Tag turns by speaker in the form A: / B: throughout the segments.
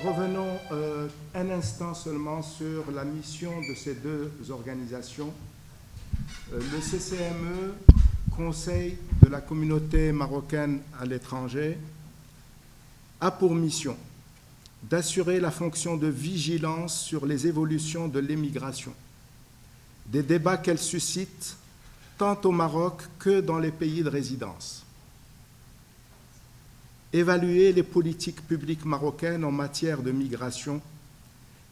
A: revenons un instant seulement sur la mission de ces deux organisations. Le CCME, Conseil de la communauté marocaine à l'étranger, a pour mission d'assurer la fonction de vigilance sur les évolutions de l'émigration, des débats qu'elle suscite tant au Maroc que dans les pays de résidence. Évaluer les politiques publiques marocaines en matière de migration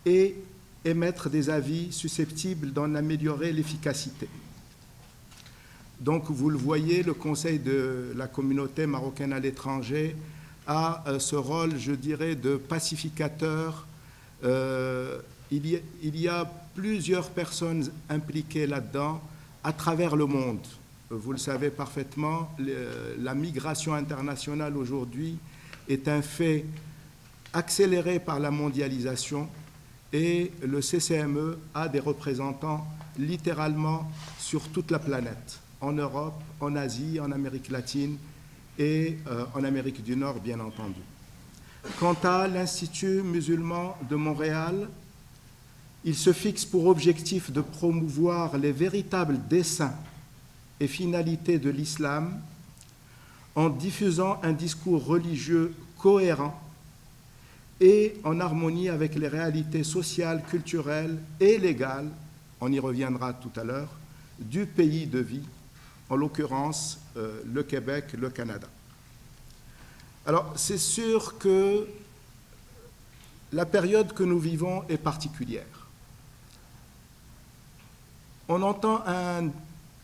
A: et émettre des avis susceptibles d'en améliorer l'efficacité. Donc, vous le voyez, le Conseil de la communauté marocaine à l'étranger a ce rôle, je dirais, de pacificateur. Il y a plusieurs personnes impliquées là-dedans à travers le monde. Vous le savez parfaitement, la migration internationale aujourd'hui est un fait accéléré par la mondialisation et le CCME a des représentants littéralement sur toute la planète, en Europe, en Asie, en Amérique latine et en Amérique du Nord, bien entendu. Quant à l'Institut musulman de Montréal, il se fixe pour objectif de promouvoir les véritables desseins et finalités de l'islam en diffusant un discours religieux cohérent et en harmonie avec les réalités sociales, culturelles et légales, on y reviendra tout à l'heure, du pays de vie, en l'occurrence le Québec, le Canada. Alors, c'est sûr que la période que nous vivons est particulière. On entend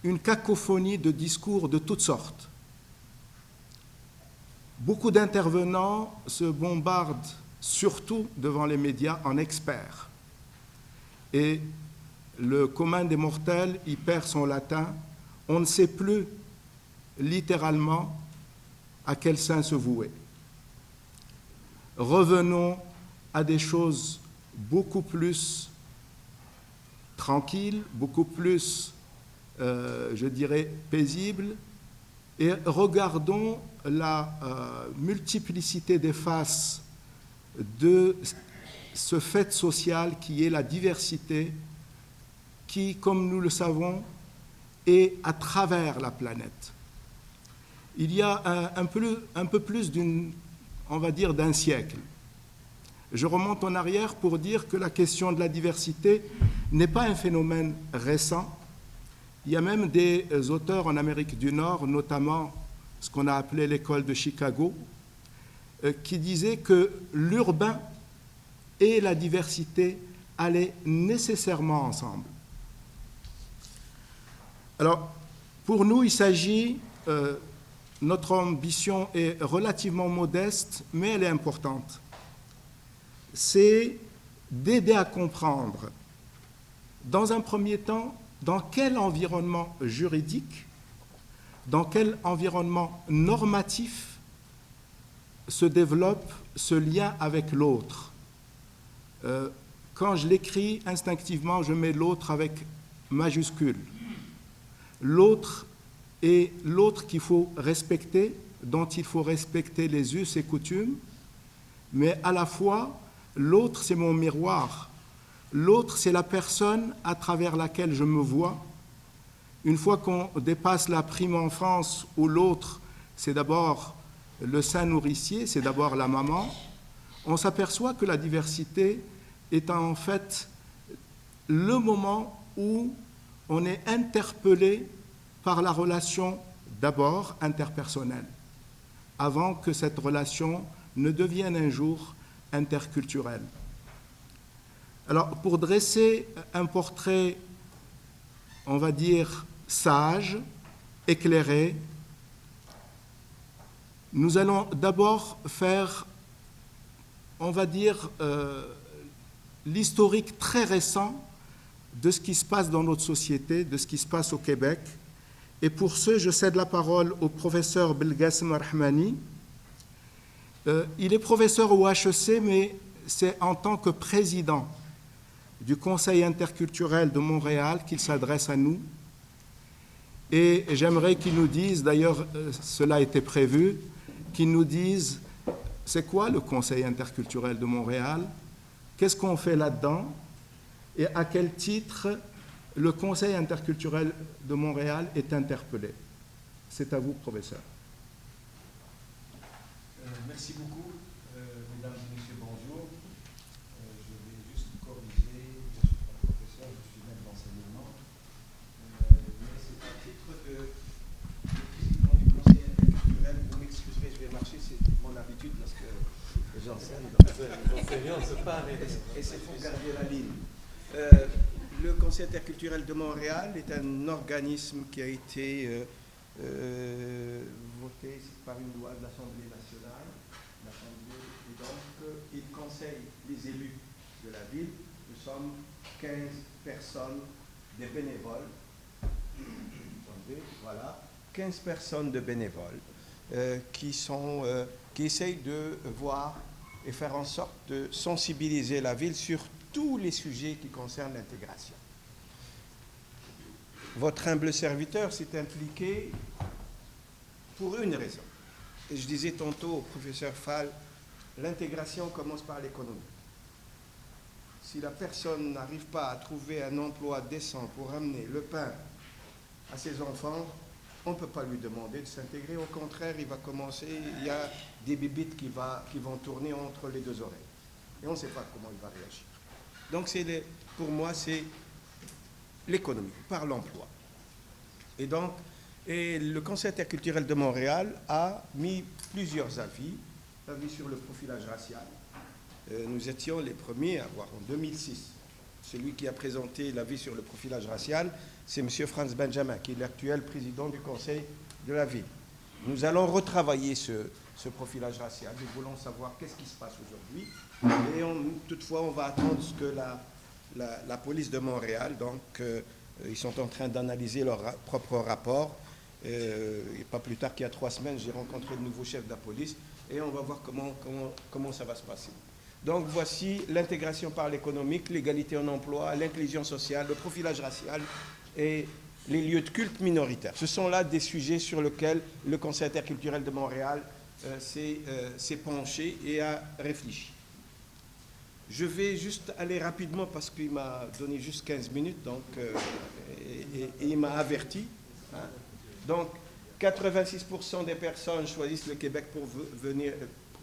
A: une cacophonie de discours de toutes sortes. Beaucoup d'intervenants se bombardent, surtout devant les médias, en experts. Et le commun des mortels y perd son latin. On ne sait plus, littéralement, à quel saint se vouer. Revenons à des choses beaucoup plus tranquilles, beaucoup plus je dirais, paisible, et regardons la multiplicité des faces de ce fait social qui est la diversité, qui, comme nous le savons, est à travers la planète. Il y a un peu plus on va dire, d'un siècle. Je remonte en arrière pour dire que la question de la diversité n'est pas un phénomène récent. Il y a même des auteurs en Amérique du Nord, notamment ce qu'on a appelé l'école de Chicago, qui disaient que l'urbain et la diversité allaient nécessairement ensemble. Alors, pour nous, il s'agit, notre ambition est relativement modeste, mais elle est importante. C'est d'aider à comprendre, dans un premier temps, dans quel environnement juridique, dans quel environnement normatif se développe ce lien avec l'autre. Quand je l'écris, instinctivement, je mets l'autre avec majuscule. L'autre est l'autre qu'il faut respecter, dont il faut respecter les us et coutumes, mais à la fois, l'autre, c'est mon miroir. L'autre, c'est la personne à travers laquelle je me vois. Une fois qu'on dépasse la prime enfance où l'autre, c'est d'abord le sein nourricier, c'est d'abord la maman, on s'aperçoit que la diversité est en fait le moment où on est interpellé par la relation d'abord interpersonnelle, avant que cette relation ne devienne un jour interculturelle. Alors, pour dresser un portrait, on va dire, sage, éclairé, nous allons d'abord faire, on va dire, l'historique très récent de ce qui se passe dans notre société, de ce qui se passe au Québec. Et pour ce, je cède la parole au professeur Belgassem Rahmani. Il est professeur au HEC, mais c'est en tant que président du Conseil interculturel de Montréal qu'il s'adresse à nous. Et j'aimerais qu'il nous dise, d'ailleurs cela a été prévu, qu'il nous dise c'est quoi le Conseil interculturel de Montréal? Qu'est-ce qu'on fait là-dedans? Et à quel titre le Conseil interculturel de Montréal est interpellé? C'est à vous, professeur.
B: Merci beaucoup, mesdames et messieurs, bonjour. Je vais juste corriger, je ne suis pas professeur, je suis maître d'enseignement. Mais c'est à titre de président du Conseil interculturel, vous m'excuserez, je vais marcher, c'est mon habitude lorsque j'enseigne. Les enseignants se parlent. Et c'est pour garder la ligne. Le Conseil interculturel de Montréal est un organisme qui a été voté par une loi de l'Assemblée nationale. Et donc, il conseille les élus de la ville. Nous sommes 15 personnes, des bénévoles. Voilà, 15 personnes de bénévoles qui essayent de voir et faire en sorte de sensibiliser la ville sur tous les sujets qui concernent l'intégration. Votre humble serviteur s'est impliqué pour une raison. Et je disais tantôt au professeur Fall, l'intégration commence par l'économie. Si la personne n'arrive pas à trouver un emploi décent pour amener le pain à ses enfants, on ne peut pas lui demander de s'intégrer. Au contraire, il va commencer, il y a des bibites qui vont tourner entre les deux oreilles. Et on ne sait pas comment il va réagir. Donc, pour moi, c'est l'économie, par l'emploi. Et donc, le Conseil interculturel de Montréal a mis plusieurs avis sur le profilage racial. Nous étions les premiers à voir en 2006. Celui qui a présenté l'avis sur le profilage racial, c'est M. Franz Benjamin, qui est l'actuel président du Conseil de la ville. Nous allons retravailler ce profilage racial. Nous voulons savoir qu'est-ce qui se passe aujourd'hui. Et toutefois, on va attendre ce que la police de Montréal, donc ils sont en train d'analyser leur propre rapport. Et pas plus tard qu'il y a 3 semaines, j'ai rencontré le nouveau chef de la police et on va voir comment ça va se passer. Donc voici l'intégration par l'économique, l'égalité en emploi, l'inclusion sociale, le profilage racial et les lieux de culte minoritaires. Ce sont là des sujets sur lesquels le Conseil interculturel de Montréal s'est penché et a réfléchi. Je vais juste aller rapidement parce qu'il m'a donné juste 15 minutes donc, et il m'a averti. Hein. Donc, 86% des personnes choisissent le Québec pour venir.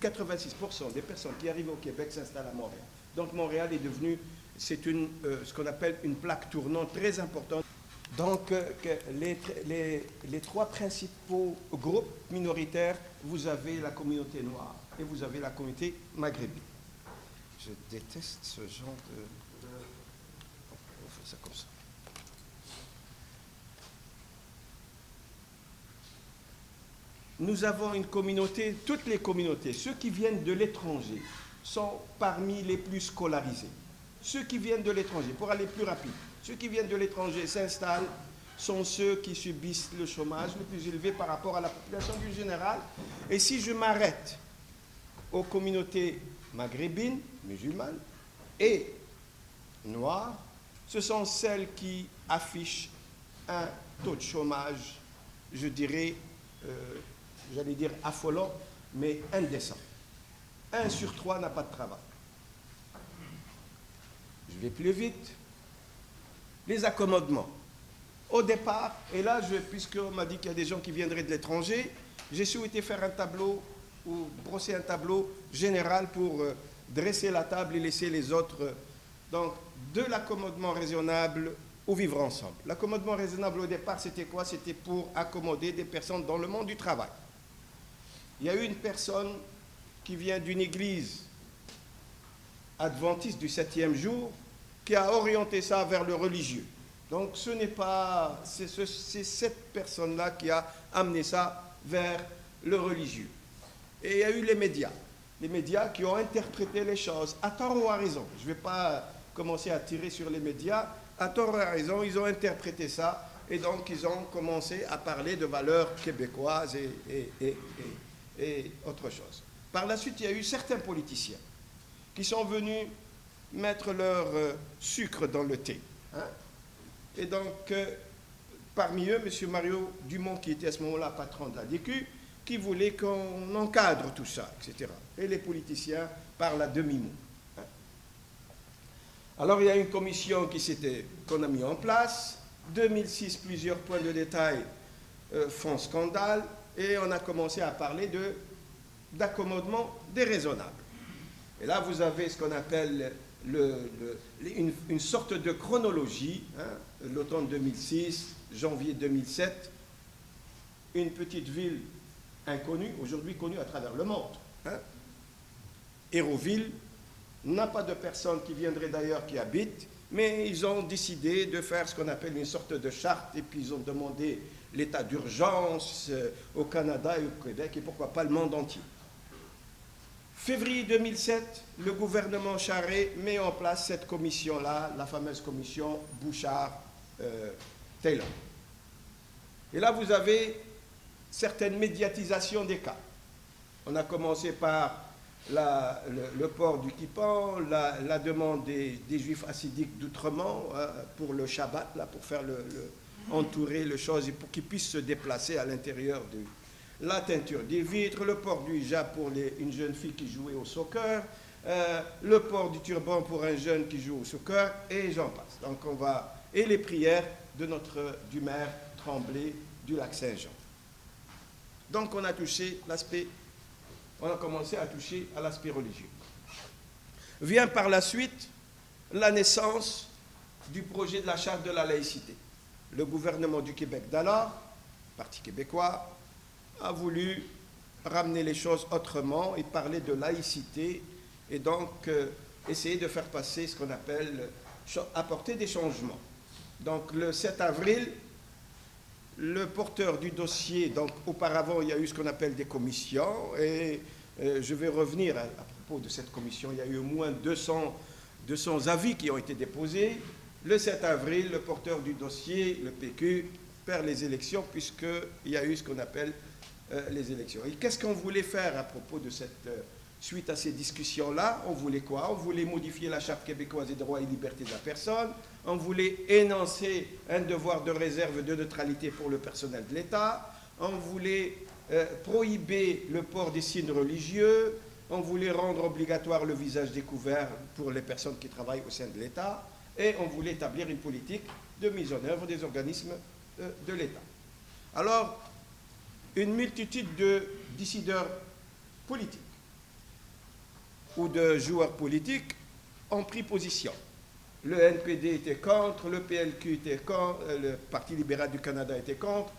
B: 86% des personnes qui arrivent au Québec s'installent à Montréal. Donc, Montréal est devenu, c'est ce qu'on appelle une plaque tournante très importante. Donc, les 3 principaux groupes minoritaires, vous avez la communauté noire et vous avez la communauté maghrébine. Je déteste ce genre de... On fait ça comme ça. Nous avons une communauté, toutes les communautés, ceux qui viennent de l'étranger sont parmi les plus scolarisés. Ceux qui viennent de l'étranger, pour aller plus rapide, ceux qui viennent de l'étranger s'installent, sont ceux qui subissent le chômage le plus élevé par rapport à la population du général. Et si je m'arrête aux communautés maghrébines, musulmanes et noires, ce sont celles qui affichent un taux de chômage, je dirais, j'allais dire affolant, mais indécent. 1 sur 3 n'a pas de travail. Je vais plus vite. Les accommodements. Au départ, et là, puisqu'on m'a dit qu'il y a des gens qui viendraient de l'étranger, j'ai souhaité faire un tableau ou brosser un tableau général pour dresser la table et laisser les autres. Donc, de l'accommodement raisonnable au vivre ensemble. L'accommodement raisonnable au départ, c'était quoi? C'était pour accommoder des personnes dans le monde du travail. Il y a eu une personne qui vient d'une église adventiste du 7e jour qui a orienté ça vers le religieux. Donc ce n'est pas... C'est cette personne-là qui a amené ça vers le religieux. Et il y a eu les médias qui ont interprété les choses, à tort ou à raison. Je ne vais pas commencer à tirer sur les médias, à tort ou à raison, ils ont interprété ça, et donc ils ont commencé à parler de valeurs québécoises et autre chose. Par la suite, il y a eu certains politiciens qui sont venus mettre leur sucre dans le thé. Hein? Et donc, parmi eux, M. Mario Dumont, qui était à ce moment-là patron de la DQ, qui voulait qu'on encadre tout ça, etc. Et les politiciens parlent à demi-mot. Alors il y a une commission qu'on a mis en place. 2006, plusieurs points de détail font scandale, et on a commencé à parler d'accommodement déraisonnable. Et là, vous avez ce qu'on appelle une sorte de chronologie, hein, l'automne 2006, janvier 2007, une petite ville inconnue, aujourd'hui connue à travers le monde. Hein. Hérouville n'a pas de personnes qui viendraient d'ailleurs qui habitent, mais ils ont décidé de faire ce qu'on appelle une sorte de charte, et puis ils ont demandé l'état d'urgence au Canada et au Québec, et pourquoi pas le monde entier. Février 2007, le gouvernement Charest met en place cette commission-là, la fameuse commission Bouchard-Taylor. Et là, vous avez certaines médiatisations des cas. On a commencé par le port du kippan, la demande des Juifs hassidiques d'Outremont pour le Shabbat, là, pour faire entourer les choses et pour qu'ils puissent se déplacer à l'intérieur la teinture des vitres, le port du hijab pour une jeune fille qui jouait au soccer, le port du turban pour un jeune qui joue au soccer, et j'en passe. Donc et les prières du maire Tremblay du Lac-Saint-Jean. Donc on a commencé à toucher à l'aspect religieux. Vient par la suite la naissance du projet de la charte de la laïcité. Le gouvernement du Québec d'alors, Parti québécois, a voulu ramener les choses autrement et parler de laïcité, et donc essayer de faire passer ce qu'on appelle apporter des changements. Donc le 7 avril, le porteur du dossier, donc auparavant il y a eu ce qu'on appelle des commissions, et je vais revenir à propos de cette commission. Il y a eu au moins 200 avis qui ont été déposés. Le 7 avril, le porteur du dossier, le PQ, perd les élections, puisqu'il y a eu ce qu'on appelle les élections. Et qu'est-ce qu'on voulait faire à propos de suite à ces discussions-là? On voulait quoi? On voulait modifier la Charte québécoise des droits et libertés de la personne. On voulait énoncer un devoir de réserve de neutralité pour le personnel de l'État. On voulait prohiber le port des signes religieux. On voulait rendre obligatoire le visage découvert pour les personnes qui travaillent au sein de l'État. Et on voulait établir une politique de mise en œuvre des organismes de l'État. Alors, une multitude de décideurs politiques ou de joueurs politiques ont pris position. Le NPD était contre, le PLQ était contre, le Parti libéral du Canada était contre,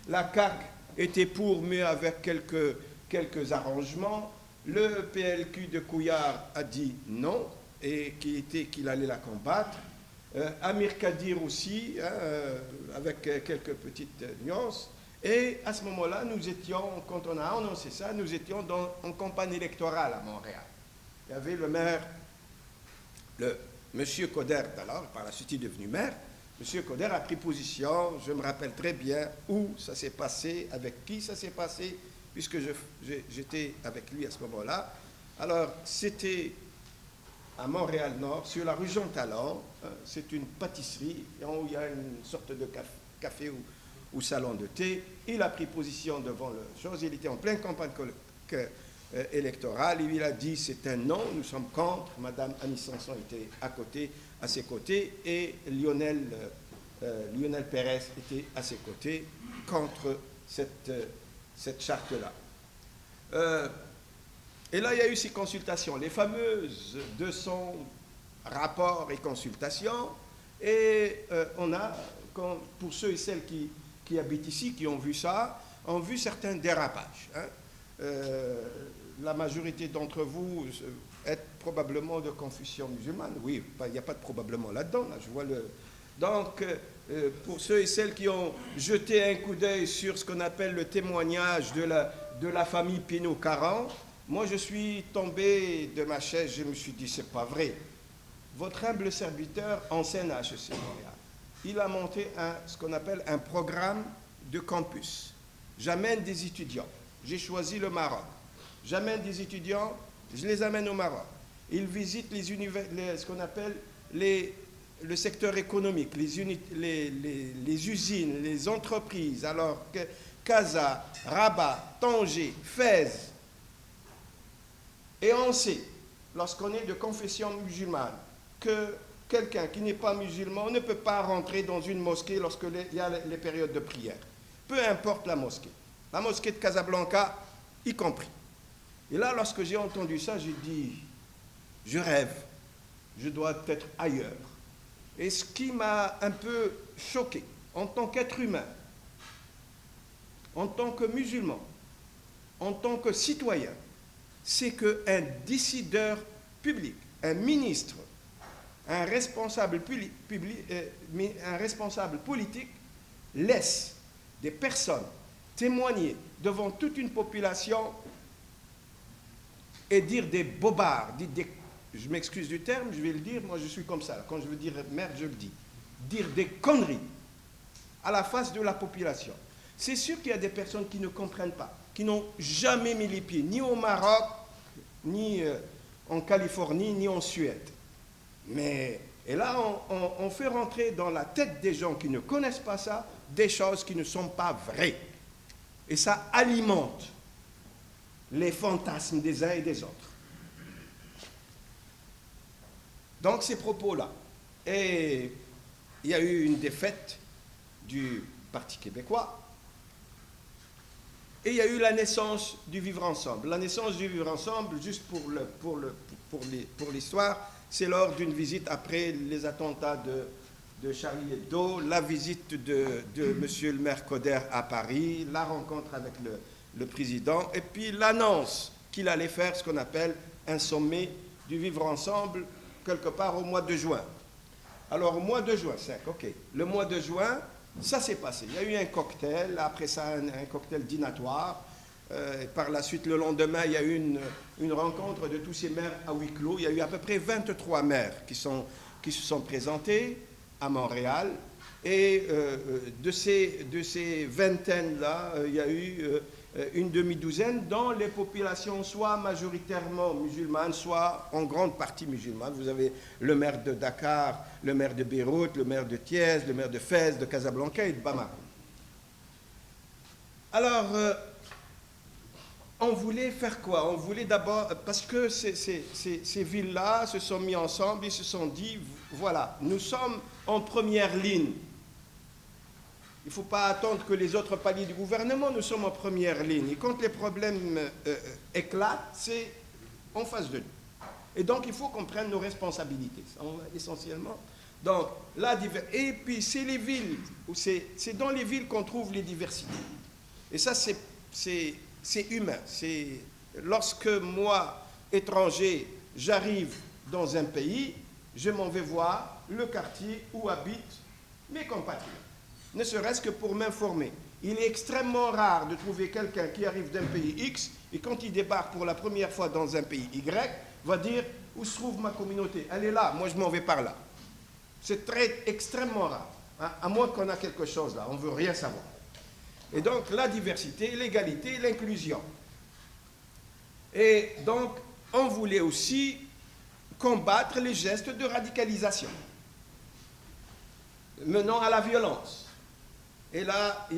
B: la CAQ était pour, mais avec quelques arrangements. Le PLQ de Couillard a dit non, et qu'il allait la combattre. Amir Kadir aussi, avec quelques petites nuances. Et à ce moment-là, nous étions, quand on a annoncé ça, nous étions en campagne électorale à Montréal. Il y avait le maire, M. Coder d'alors, par la suite il est devenu maire. M. Coder a pris position, je me rappelle très bien où ça s'est passé, avec qui ça s'est passé, puisque j'étais avec lui à ce moment-là. Alors, c'était à Montréal-Nord, sur la rue Jean-Talon. C'est une pâtisserie où il y a une sorte de café ou salon de thé. Il a pris position devant la chose. Il était en pleine campagne électorale. Il a dit c'est un non, nous sommes contre. Madame Annie Sanson était à ses côtés, et Lionel Pérez était à ses côtés contre cette charte-là. Et là, il y a eu ces consultations, les fameuses 200 rapports et consultations. Et on a, pour ceux et celles qui habitent ici, qui ont vu ça, ont vu certains dérapages. La majorité d'entre vous êtes probablement de confession musulmane. Oui, il n'y a pas de probablement là-dedans. Là, je vois Donc, pour ceux et celles qui ont jeté un coup d'œil sur ce qu'on appelle le témoignage de la famille Pinault-Caron, moi, je suis tombé de ma chaise, je me suis dit, c'est pas vrai. Votre humble serviteur enseigne à HEC Montréal. Il a monté ce qu'on appelle un programme de campus. J'amène des étudiants. J'ai choisi le Maroc. J'amène des étudiants, je les amène au Maroc. Ils visitent ce qu'on appelle le secteur économique, les usines, les entreprises. Alors, Casa, Rabat, Tanger, Fès. Et on sait, lorsqu'on est de confession musulmane, que quelqu'un qui n'est pas musulman ne peut pas rentrer dans une mosquée lorsqu'il y a les périodes de prière. Peu importe la mosquée de Casablanca y compris. Et là, lorsque j'ai entendu ça, j'ai dit, je rêve, je dois être ailleurs. Et ce qui m'a un peu choqué, en tant qu'être humain, en tant que musulman, en tant que citoyen, c'est qu'un décideur public, un ministre, un responsable politique laisse des personnes témoigner devant toute une population et dire des bobards, je m'excuse du terme, je vais le dire, moi je suis comme ça, quand je veux dire merde, je le dis, dire des conneries à la face de la population. C'est sûr qu'il y a des personnes qui ne comprennent pas, qui n'ont jamais mis les pieds, ni au Maroc, ni en Californie, ni en Suède. Mais, et là, on fait rentrer dans la tête des gens qui ne connaissent pas ça, des choses qui ne sont pas vraies. Et ça alimente les fantasmes des uns et des autres. Donc, ces propos-là. Et il y a eu une défaite du Parti québécois. Et il y a eu la naissance du vivre ensemble. La naissance du vivre ensemble, juste pour l'histoire, c'est lors d'une visite après les attentats de Charlie Hebdo, la visite de M. le maire Coder à Paris, la rencontre avec le président, et puis l'annonce qu'il allait faire ce qu'on appelle un sommet du vivre ensemble, quelque part au mois de juin. Alors, au mois de juin, 5, ok. Le mois de juin, ça s'est passé. Il y a eu un cocktail, après ça, un cocktail dînatoire. Par la suite, le lendemain, il y a eu une rencontre de tous ces maires à huis clos. Il y a eu à peu près 23 maires qui se sont présentés à Montréal. Et de ces vingtaines-là, il y a eu une demi-douzaine dont les populations soit majoritairement musulmanes, soit en grande partie musulmanes. Vous avez le maire de Dakar, le maire de Beyrouth, le maire de Thiès, le maire de Fès, de Casablanca et de Bamako. Alors, on voulait faire quoi? On voulait d'abord, parce que ces villes-là se sont mis ensemble, ils se sont dit, voilà, nous sommes en première ligne. Il ne faut pas attendre que les autres paliers du gouvernement, nous sommes en première ligne. Et quand les problèmes éclatent, c'est en face de nous. Et donc, il faut qu'on prenne nos responsabilités, essentiellement. Donc, et puis, c'est les villes, c'est dans les villes qu'on trouve les diversités. Et ça, c'est humain. C'est lorsque moi, étranger, j'arrive dans un pays, je m'en vais voir le quartier où habitent mes compatriotes. Ne serait-ce que pour m'informer. Il est extrêmement rare de trouver quelqu'un qui arrive d'un pays X et quand il débarque pour la première fois dans un pays Y, va dire où se trouve ma communauté. Elle est là, moi je m'en vais par là. C'est extrêmement rare. Hein, à moins qu'on a quelque chose là, on ne veut rien savoir. Et donc la diversité, l'égalité, l'inclusion. Et donc on voulait aussi combattre les gestes de radicalisation menant à la violence. Et là,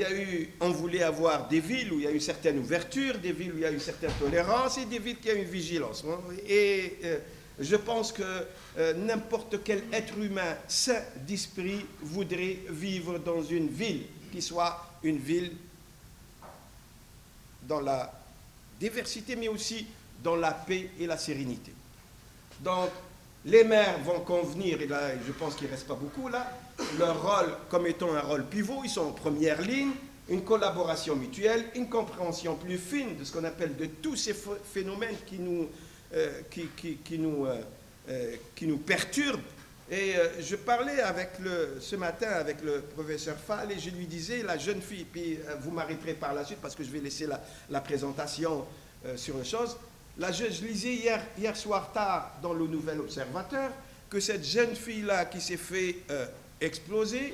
B: on voulait avoir des villes où il y a une certaine ouverture, des villes où il y a une certaine tolérance et des villes qui ont une vigilance. Et je pense que n'importe quel être humain sain d'esprit voudrait vivre dans une ville qui soit une ville dans la diversité, mais aussi dans la paix et la sérénité. Donc, les maires vont convenir, et là, je pense qu'il ne reste pas beaucoup là, leur rôle comme étant un rôle pivot, ils sont en première ligne, une collaboration mutuelle, une compréhension plus fine de ce qu'on appelle de tous ces phénomènes qui nous perturbent. Et je parlais ce matin avec le professeur Fall et je lui disais, la jeune fille, puis vous m'arrêterez par la suite parce que je vais laisser la présentation sur les choses. Je lisais hier soir tard dans le Nouvel Observateur que cette jeune fille-là qui s'est fait exploser,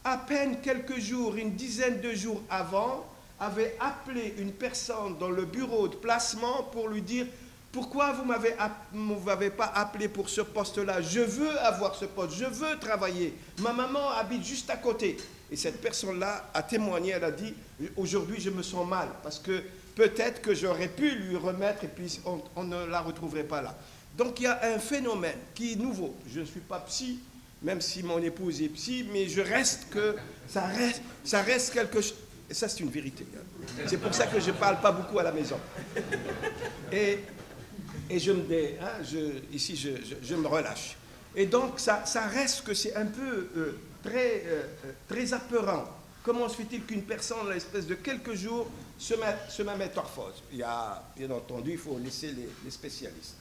B: à peine quelques jours, une dizaine de jours avant, avait appelé une personne dans le bureau de placement pour lui dire « Pourquoi vous ne m'avez pas appelé pour ce poste-là? Je veux avoir ce poste, je veux travailler. Ma maman habite juste à côté. Et cette personne-là a témoigné, elle a dit, aujourd'hui je me sens mal, parce que peut-être que j'aurais pu lui remettre et puis on ne la retrouverait pas là. Donc il y a un phénomène qui est nouveau. Je ne suis pas psy, même si mon épouse est psy, mais ça reste quelque chose. Et ça, c'est une vérité. C'est pour ça que je ne parle pas beaucoup à la maison. Et je me relâche. Et donc, ça reste que c'est un peu très apeurant. Comment se fait-il qu'une personne, en l'espèce de quelques jours, se métamorphose? Il y a, bien entendu, il faut laisser les spécialistes.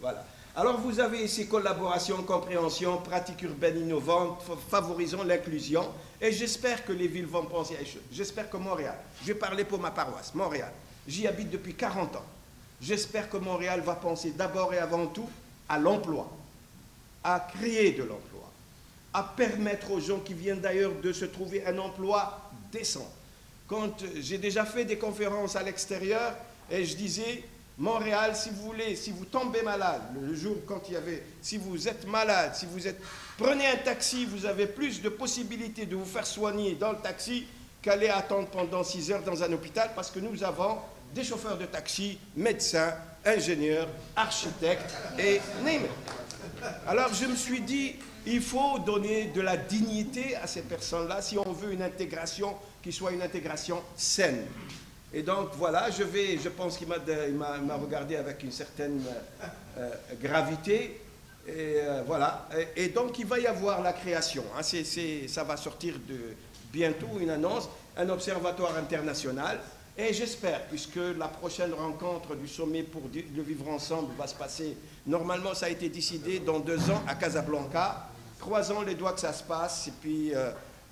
B: Voilà. Alors, vous avez ces collaborations, compréhension, pratiques urbaines innovantes, favorisant l'inclusion. Et j'espère que les villes vont penser à des choses. J'espère que Montréal, je vais parler pour ma paroisse, Montréal, j'y habite depuis 40 ans. J'espère que Montréal va penser d'abord et avant tout à l'emploi, à créer de l'emploi, à permettre aux gens qui viennent d'ailleurs de se trouver un emploi décent. Quand j'ai déjà fait des conférences à l'extérieur et je disais, Montréal, si vous voulez, si vous tombez malade, le jour quand il y avait, si vous êtes malade, prenez un taxi, vous avez plus de possibilités de vous faire soigner dans le taxi qu'aller attendre pendant 6 heures dans un hôpital, parce que nous avons des chauffeurs de taxi, médecins, ingénieurs, architectes et name it. Alors je me suis dit, il faut donner de la dignité à ces personnes-là si on veut une intégration qui soit une intégration saine. Et donc voilà, je pense qu'il m'a regardé avec une certaine gravité. Et voilà. Et donc il va y avoir la création. Hein, ça va sortir bientôt une annonce, un observatoire international. Et j'espère, puisque la prochaine rencontre du sommet pour le vivre ensemble va se passer, normalement ça a été décidé dans 2 ans à Casablanca. Croisons les doigts que ça se passe. Et puis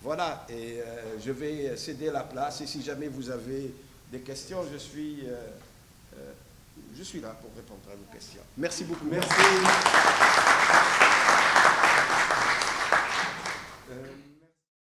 B: voilà, et je vais céder la place. Et si jamais vous avez des questions, je suis là pour répondre à vos questions. Merci beaucoup.
A: Merci.